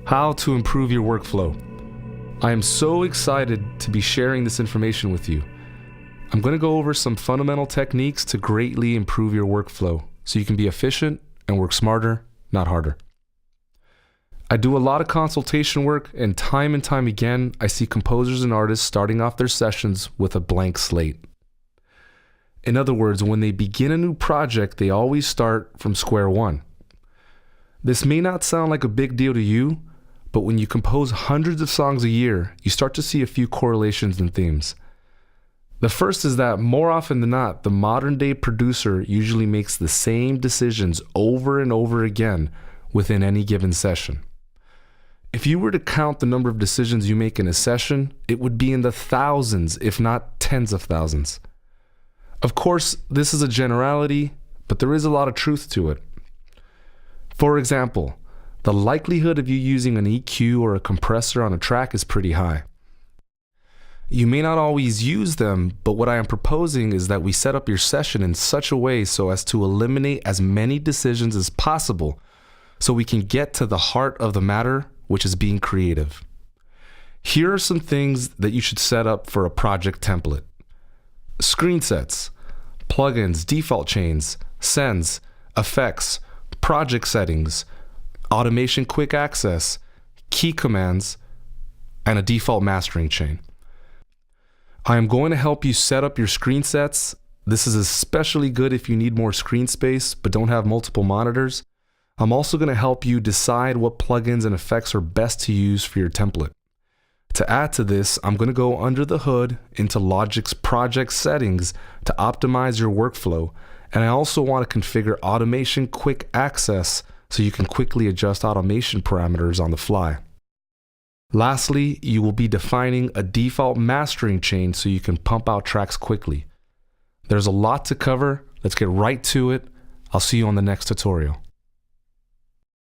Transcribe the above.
how to improve your workflow. I am so excited to be sharing this information with you. I'm going to go over some fundamental techniques to greatly improve your workflow so you can be efficient and work smarter, not harder. I do a lot of consultation work, and time again, I see composers and artists starting off their sessions with a blank slate. In other words, when they begin a new project, they always start from square one. This may not sound like a big deal to you, but when you compose hundreds of songs a year, you start to see a few correlations and themes. The first is that more often than not, the modern day producer usually makes the same decisions over and over again within any given session. If you were to count the number of decisions you make in a session, it would be in the thousands, if not tens of thousands. Of course, this is a generality, but there is a lot of truth to it. For example, the likelihood of you using an EQ or a compressor on a track is pretty high. You may not always use them, but what I am proposing is that we set up your session in such a way so as to eliminate as many decisions as possible so we can get to the heart of the matter, which is being creative. Here are some things that you should set up for a project template. Screen sets, plugins, default chains, sends, effects, project settings, automation quick access, key commands, and a default mastering chain. I am going to help you set up your screen sets. This is especially good if you need more screen space but don't have multiple monitors. I'm also going to help you decide what plugins and effects are best to use for your template. To add to this, I'm going to go under the hood into Logic's project settings to optimize your workflow, and I also want to configure automation quick access so you can quickly adjust automation parameters on the fly. Lastly, you will be defining a default mastering chain so you can pump out tracks quickly. There's a lot to cover. Let's get right to it. I'll see you on the next tutorial.